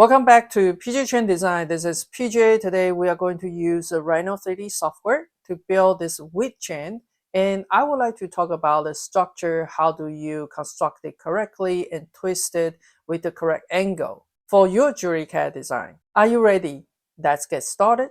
Welcome back to PJ Chen Design. This is PJ. Today we are going to use the Rhino 3D software to build this width chain. And I would like to talk about the structure. How do you construct it correctly and twist it with the correct angle for your jewelry CAD design? Are you ready? Let's get started.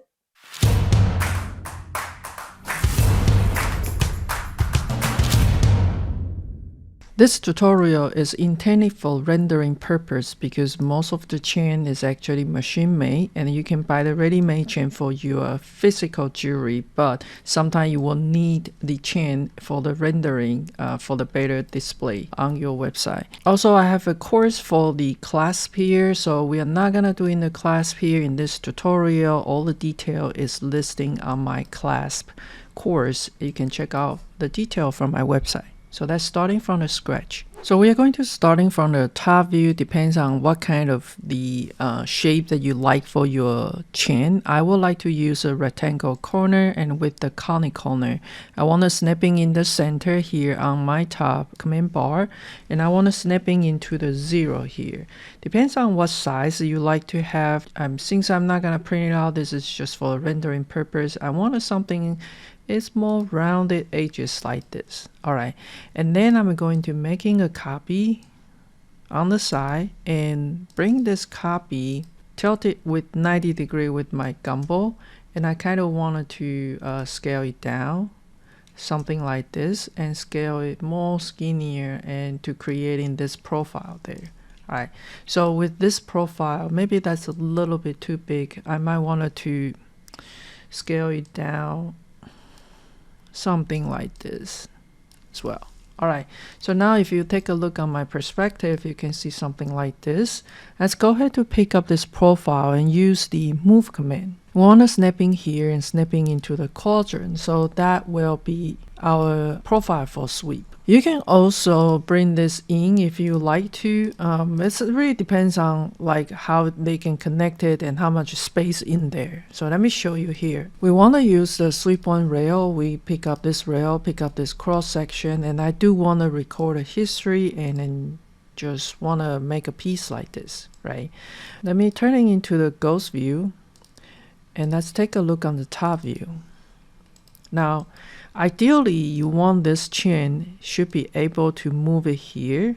This tutorial is intended for rendering purpose because most of the chain is actually machine made and you can buy the ready-made chain for your physical jewelry, but sometimes you will need the chain for the rendering for the better display on your website. Also, I have a course for the clasp here, so we are not gonna do in the clasp here in this tutorial. All the detail is listing on my clasp course. You can check out the detail from my website. So that's starting from the scratch. So we are going to starting from the top view. Depends on what kind of the shape that you like for your chain. I would like to use a rectangle corner, and with the conic corner I want to snapping in the center here on my top command bar, and I want to snapping into the 0 here. Depends on what size you like to have. Since I'm not gonna print it out, this is just for rendering purpose. I want something it's more rounded edges like this. Alright, and then I'm going to making a copy on the side and bring this copy, tilt it with 90 degree with my gumball, and I kind of wanted to scale it down something like this and scale it more skinnier and to creating this profile there. Alright, so with this profile, maybe that's a little bit too big. I might want to scale it down something like this as well. Alright, so now if you take a look on my perspective, you can see something like this. Let's go ahead to pick up this profile and use the move command. We want to snapping here and snapping into the quadrant, so that will be our profile for sweep. You can also bring this in if you like to. It really depends on like how they can connect it and how much space in there. So let me show you here. We want to use the sweep one rail. We pick up this rail, pick up this cross section, and I do want to record a history and then just want to make a piece like this, right? Let me turn it into the ghost view, and let's take a look on the top view. Now, ideally, you want this chain should be able to move it here,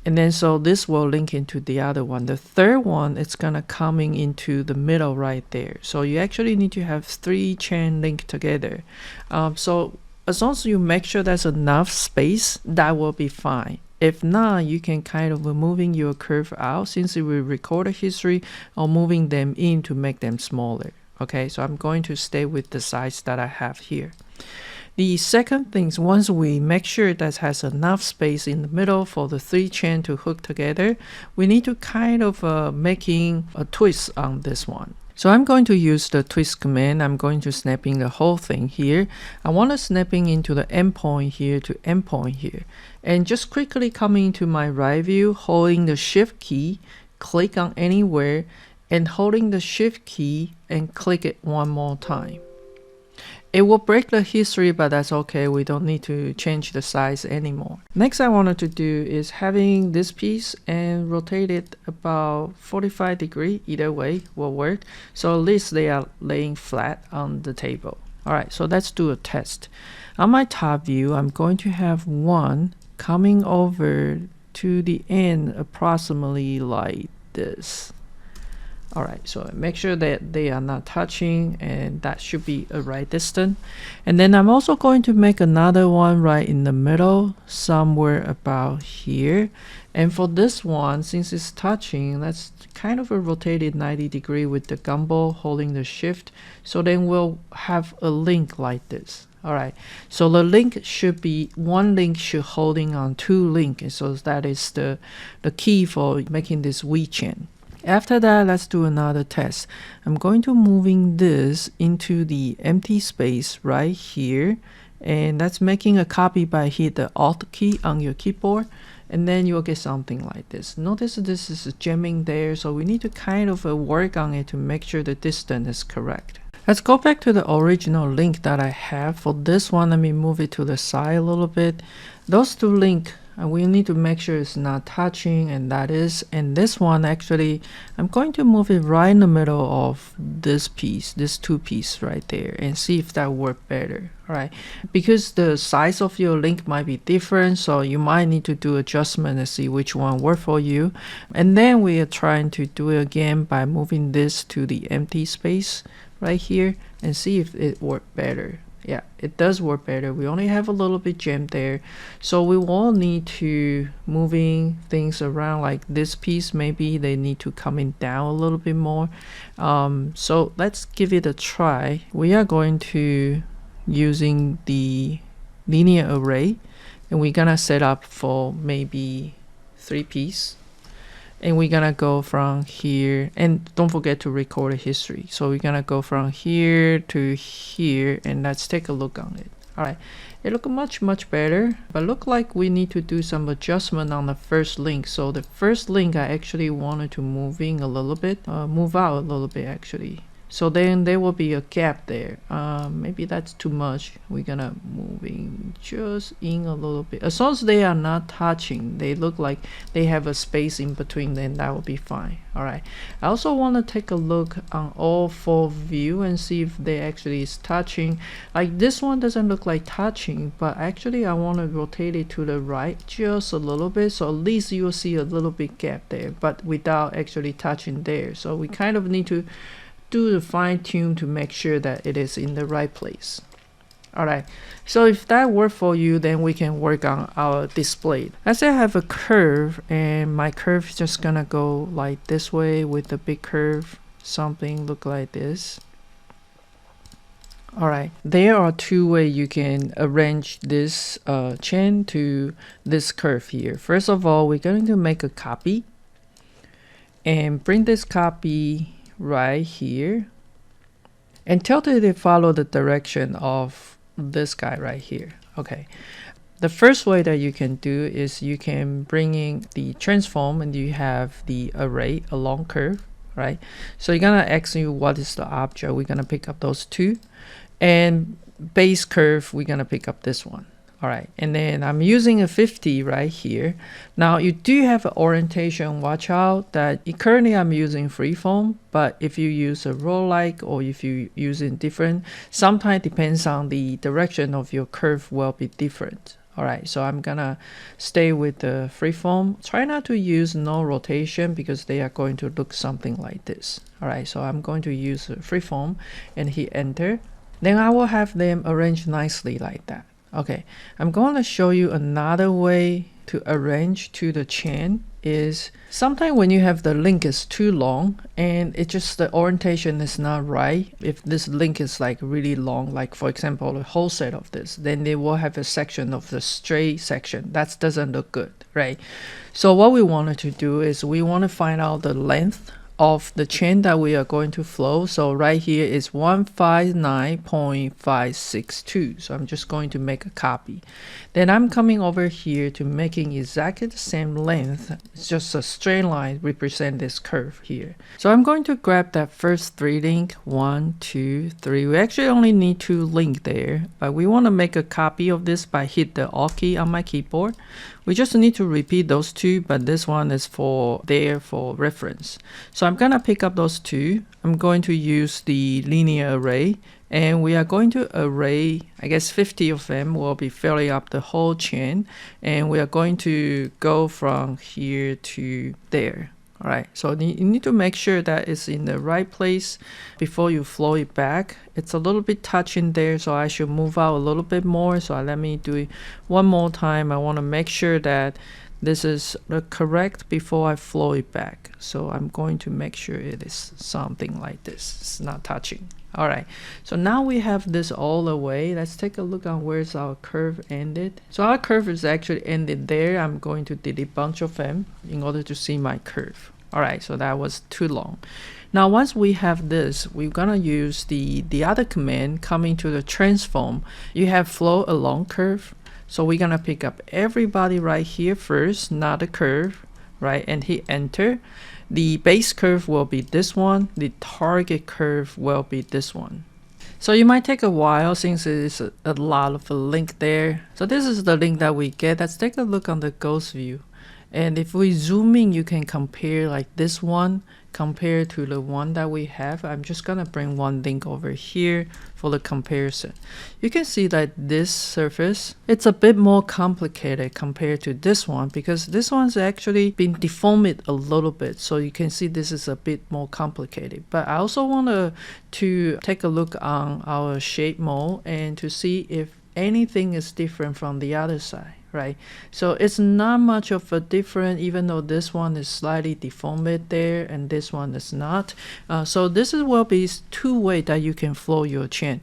and then so this will link into the other one. The third one, it's gonna coming into the middle right there. So you actually need to have 3 chain linked together. So as long as you make sure there's enough space, that will be fine. If not, you can kind of moving your curve out since it will record a history, or moving them in to make them smaller. Okay, so I'm going to stay with the size that I have here. The second thing is, once we make sure that has enough space in the middle for the 3 chain to hook together, we need to kind of making a twist on this one. So I'm going to use the twist command. I'm going to snapping the whole thing here. I want to snapping into the endpoint here to endpoint here. And just quickly coming into my right view, holding the shift key, click on anywhere, and holding the shift key and click it one more time. It will break the history, but that's okay. We don't need to change the size anymore. Next I wanted to do is having this piece and rotate it about 45 degrees. Either way will work. So at least they are laying flat on the table. Alright, so let's do a test. On my top view, I'm going to have one coming over to the end approximately like this. Alright, so make sure that they are not touching, and that should be a right distance. And then I'm also going to make another one right in the middle, somewhere about here. And for this one, since it's touching, let's kind of rotate it 90 degrees with the gumball holding the shift. So then we'll have a link like this. Alright, so the link should be one link should holding on 2 links. So that is the key for making this width chain. After that, let's do another test. I'm going to moving this into the empty space right here, and that's making a copy by hit the Alt key on your keyboard, and then you'll get something like this. Notice this is jamming there, so we need to kind of work on it to make sure the distance is correct. Let's go back to the original link that I have. For this one, let me move it to the side a little bit. Those 2 links and we need to make sure it's not touching, and that is. And this one actually, I'm going to move it right in the middle of this piece, this two piece right there, and see if that works better. All right, because the size of your link might be different, so you might need to do adjustment and see which one works for you. And then we are trying to do it again by moving this to the empty space right here and see if it works better. Yeah, it does work better. We only have a little bit jammed there, so we will need to moving things around. Like this piece, maybe they need to come in down a little bit more. So let's give it a try. We are going to using the linear array, and we're gonna set up for maybe 3 pieces. And we're gonna go from here, and don't forget to record a history. So we're gonna go from here to here, and let's take a look on it. All right, it looks much better, but look like we need to do some adjustment on the first link. So the first link I actually wanted to move in a little bit, move out a little bit actually. So then there will be a gap there. Maybe that's too much. We're gonna move in just in a little bit. As long as they are not touching, they look like they have a space in between, then that will be fine. All right. I also want to take a look on all 4 view and see if they actually is touching. Like this one doesn't look like touching, but actually I want to rotate it to the right just a little bit, so at least you'll see a little bit gap there, but without actually touching there. So we kind of need to do the fine tune to make sure that it is in the right place. All right, so if that works for you, then we can work on our display. Let's say I have a curve, and my curve is just gonna go like this way with a big curve, something look like this. All right, there are 2 ways you can arrange this chain to this curve here. First of all, we're going to make a copy and bring this copy right here and totally follow the direction of this guy right here. Okay, the first way that you can do is you can bring in the transform, and you have the array along curve, right? So you're gonna ask you what is the object. We're gonna pick up those 2, and base curve we're gonna pick up this one. All right, and then I'm using a 50 right here. Now you do have an orientation. Watch out that currently I'm using freeform, but if you use a roll-like, or if you using different, sometimes depends on the direction of your curve will be different. All right, so I'm gonna stay with the freeform. Try not to use no rotation because they are going to look something like this. All right, so I'm going to use freeform and hit enter. Then I will have them arranged nicely like that. Okay, I'm going to show you another way to arrange to the chain. Is sometimes when you have the link is too long and it just the orientation is not right. If this link is like really long, like for example the whole set of this, then they will have a section of the straight section that doesn't look good, right? So what we wanted to do is we want to find out the length of the chain that we are going to flow. So right here is 159.562. So I'm just going to make a copy. Then I'm coming over here to making exactly the same length. It's just a straight line represent this curve here. So I'm going to grab that first 3 link, 1, 2, 3. We actually only need 2 link there, but we want to make a copy of this by hit the Alt key on my keyboard. We just need to repeat those 2, but this one is for reference. So I'm gonna pick up those 2. I'm going to use the linear array, and we are going to array, I guess 50 of them will be filling up the whole chain, and we are going to go from here to there. All right, so you need to make sure that it's in the right place before you flow it back. It's a little bit touching there, so I should move out a little bit more. So let me do it one more time. I want to make sure that this is correct before I flow it back. So I'm going to make sure it is something like this. It's not touching. All right, so now we have this all the way. Let's take a look on where's our curve ended. So our curve is actually ended there. I'm going to delete a bunch of them in order to see my curve. All right, so that was too long. Now once we have this, we're gonna use the other command coming to the transform. You have flow along curve. So we're gonna pick up everybody right here first, not the curve, right? And hit enter. The base curve will be this one. The target curve will be this one. So you might take a while since it is a lot of a link there. So this is the link that we get. Let's take a look on the ghost view. And if we zoom in, you can compare like this one compared to the one that we have. I'm just gonna bring one link over here for the comparison. You can see that this surface, it's a bit more complicated compared to this one because this one's actually been deformed a little bit. So you can see this is a bit more complicated. But I also want to take a look on our shape mode and to see if anything is different from the other side, right? So it's not much of a difference, even though this one is slightly deformed there and this one is not. So this will be two ways that you can flow your Chen.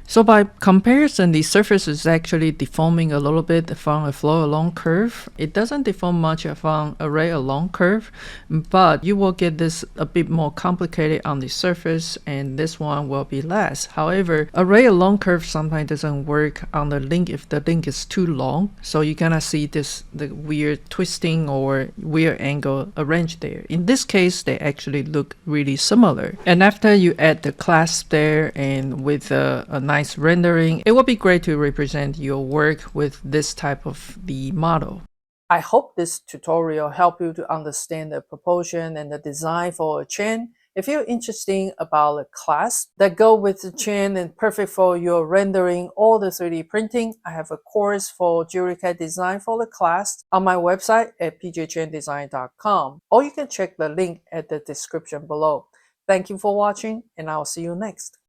So by comparison, the surface is actually deforming a little bit from a flow along curve. It doesn't deform much from a ray along curve, but you will get this a bit more complicated on the surface, and this one will be less. However, a ray along curve sometimes doesn't work on the link if the link is too long. So you're gonna see the weird twisting or weird angle arranged there. In this case, they actually look really similar. And after you add the clasp there and with a nice rendering, it would be great to represent your work with this type of the model. I hope this tutorial helped you to understand the proportion and the design for a Chen. If you're interested about a class that go with the Chen and perfect for your rendering or the 3D printing, I have a course for jewelry CAD design for the class on my website at pjchendesign.com, or you can check the link at the description below. Thank you for watching, and I'll see you next.